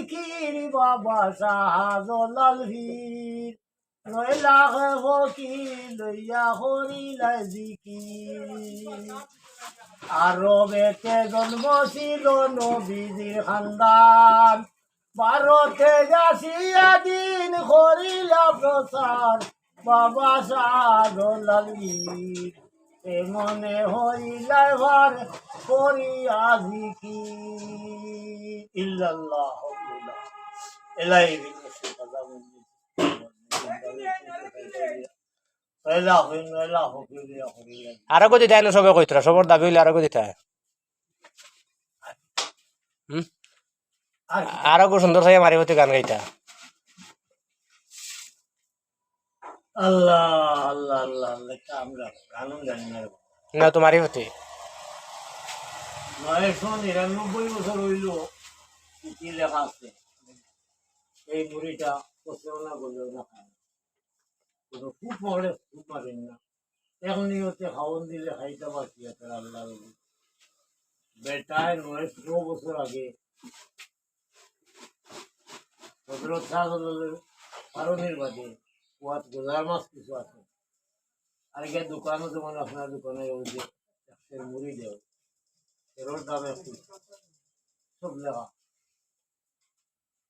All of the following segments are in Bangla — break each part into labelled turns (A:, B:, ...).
A: জিকির বাবা শাহজালাল ভীর 9 লাখ ফকির লইয়া করিলাই জিকির আরবেতে জন্ম ছিল নবীজির খানদান ভারতে আসিয়া দিন করিলা প্রচার বাবা শাহজালাল ভীর মনে হইলাই ভার করিয়া জিকির ইল্লাল্লাহ এলাই
B: আরো কো দিতে সবে কইতরা সবর দাবি হইলে আরো কো দিতে আরো কো সুন্দর সাইয়া মারি হতে গান গাইতা
A: আল্লাহ আল্লাহ আল্লাহ আল্লাহ আমরা গানও জানি না
B: না তোমারই হতে
A: 999 বছর হইল কি লেখা আছে এই মুড়িটা কোথাও না বললেও না খায় কোনো খুব পড়ে খুব পারেন না এখন নিয়তে খাওয়ান দিলে খাইতে পারছি তারা আল্লাহ বেটায় 900 বছর আগে হযরত শাহজালালের কারণের বাদে ওয়াত গোজার মাছ কিছু আছে আর গিয়ে দোকানও যেমন আপনার দোকানে ওই যে মুড়ি দেও এর দাম একটু সব লেখা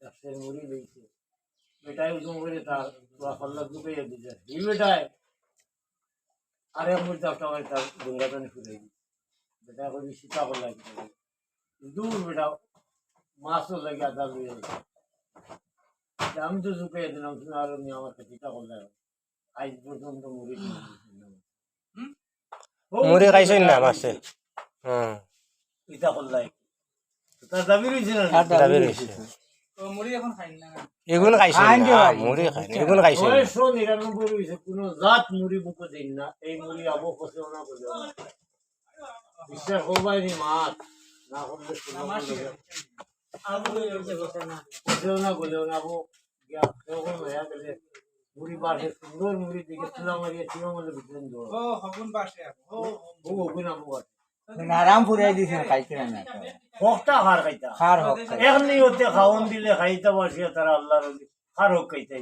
A: একশের মুড়ি দিয়েছে বেটাই উজম করে তার পাল্লা ঢুকাইয়া দিয়েছে এই বেটায় আর এক মুড়ি চাপটা হয় তার গঙ্গাটানি ফুলে বেটা করে সীতা করলা দূর বেটা মাছও লাগে আদা লইয়া আমি তো ঢুকাইয়া দিলাম তুমি আরো নিয়ে আমার চিতা করলে আজ পর্যন্ত মুড়ি
B: মুড়ি খাইছেন না মাছে
A: চিতা করলাই তার দাবি রয়েছে না
B: দাবি রইছে এগুলো খাইছে মুড়ি খাই এগুলো খাইছে
A: 999 রয়েছে কোনো জাত মুড়ি মুখে দিন না এই মুড়ি আবো ফসেও না বলে বিশ্বাস করবাই নি মাছ না করলে ফসেও না বলেও না আবো সেরকম হয়ে গেলে মুড়ি বাসে সুন্দর মুড়ি দিকে চুলা মারিয়ে চুলা মারলে বুঝলেন
C: আরাম ফুরাই দিছে খাইতে না
A: হকটা হার খাইতা
C: খার হোক
A: এমনি হতে খাওন দিলে খাইতে বসিয়া তারা আল্লাহর খার হোক খাইতে